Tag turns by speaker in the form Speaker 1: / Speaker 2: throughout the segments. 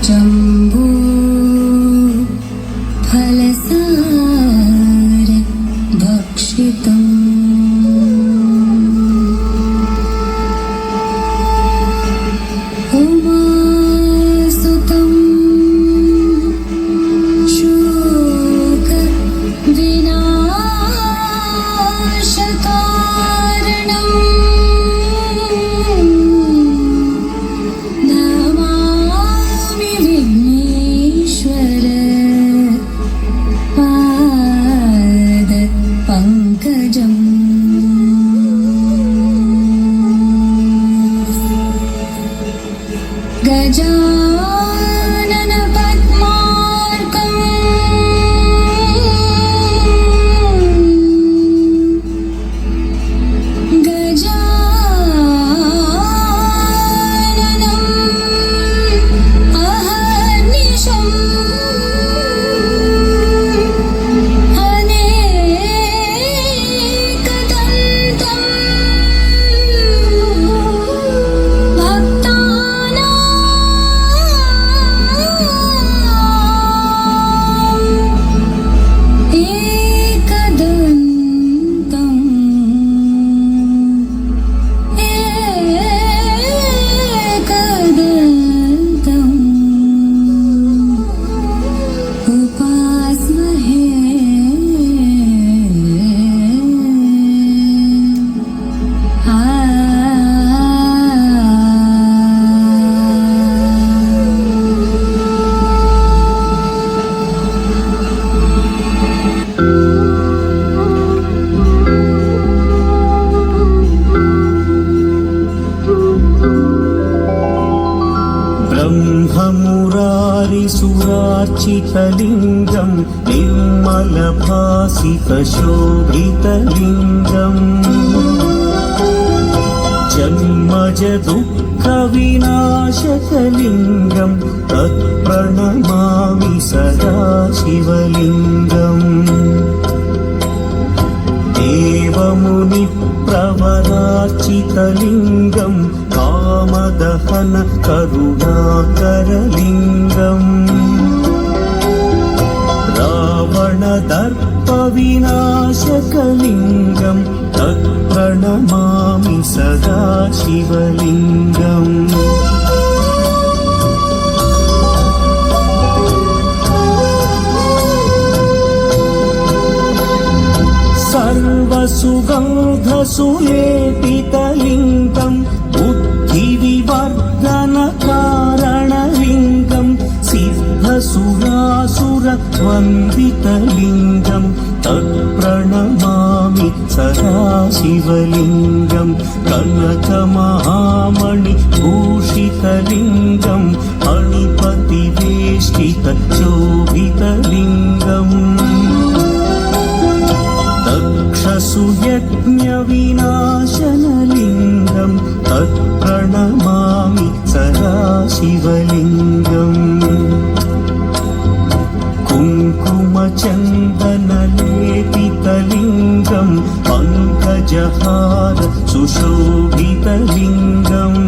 Speaker 1: जम्बू फलसार भक्षितम् उमासुतं शोक विनाशकारणम् गजानन पद्मार्कम् गजाननम् अहर्निशम् अनेकदन्तम् ब्रह्ममुरारिसुरार्चितलिङ्गं निर्मलभासितशोभितलिङ्गम् जन्मज दुःखविनाशकलिङ्गं तत्प्रणमामि सदा शिवलिङ्गम् देवमुनिप्रवरार्चितलिङ्गं कामदहन करुणाकरलिङ्गम् रावणदर्पविनाशकलिङ्गं तत्प्रणमामि सदा शिवलिङ्गम् सर्वसुगन्धसुलेपितलिङ्गं बुद्धिविवर्धनकारणलिङ्गं सिद्धसुरासुरवन्दितलिङ्गं तत्प्रणमामि सदा शिवलिङ्गं कनकमहामणिभूषितलिङ्गं मणिपतिवेष्टितशोभितलिङ्गम् दक्षसुयज्ञविनाशनलिङ्गं तत्प्रणमामि सदा शिवलिङ्गम् कुङ्कुमचन्दनलेपितलिङ्गं पङ्कजहार सुशोभितलिङ्गम्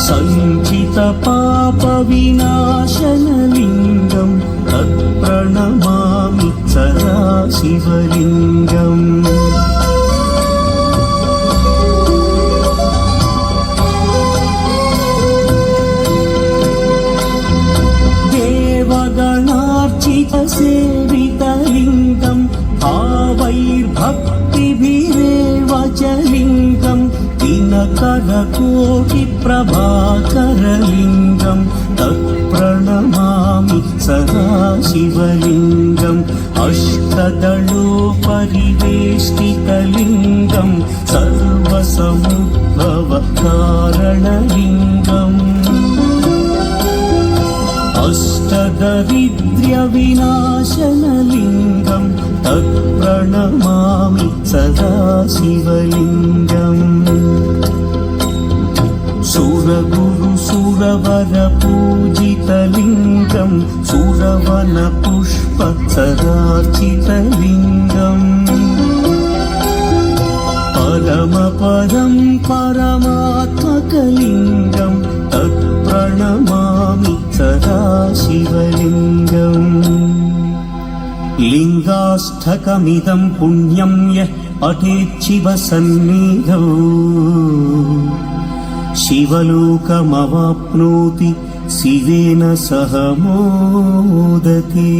Speaker 1: सञ्चितपापविनाशनलिङ्गं तत्प्रणमामि सदा शिवलिङ्गम् देवगणार्चितसेवितलिङ्गं भावैर्भक्तिभिरेव च लिङ्गं दिनकरकोटिप्रभाकरलिङ्गं तत्प्रणमामि सदाशिवलिङ्गम् अष्टदलोपरिवेष्टितलिङ्गम् सर्वसमुद्भवकारणलिङ्गम् अष्टदरिद्र्यविनाशनलिङ्गम् तत्प्रणमामि सदाशिवलिङ्गम् सुरगुरुसुरवरपूजितलिङ्गम् सुरवनपुष्पसदार्चितलिङ्गम् परमपदं परमात्मकलिङ्गम् तत्प्रणमामि सदाशिवलिङ्गम् लिङ्गाष्टकमिदं पुण्यं यः पठेच्छिवसन्निधौ शिवलोकमवाप्नोति शिवेन सह मोदते।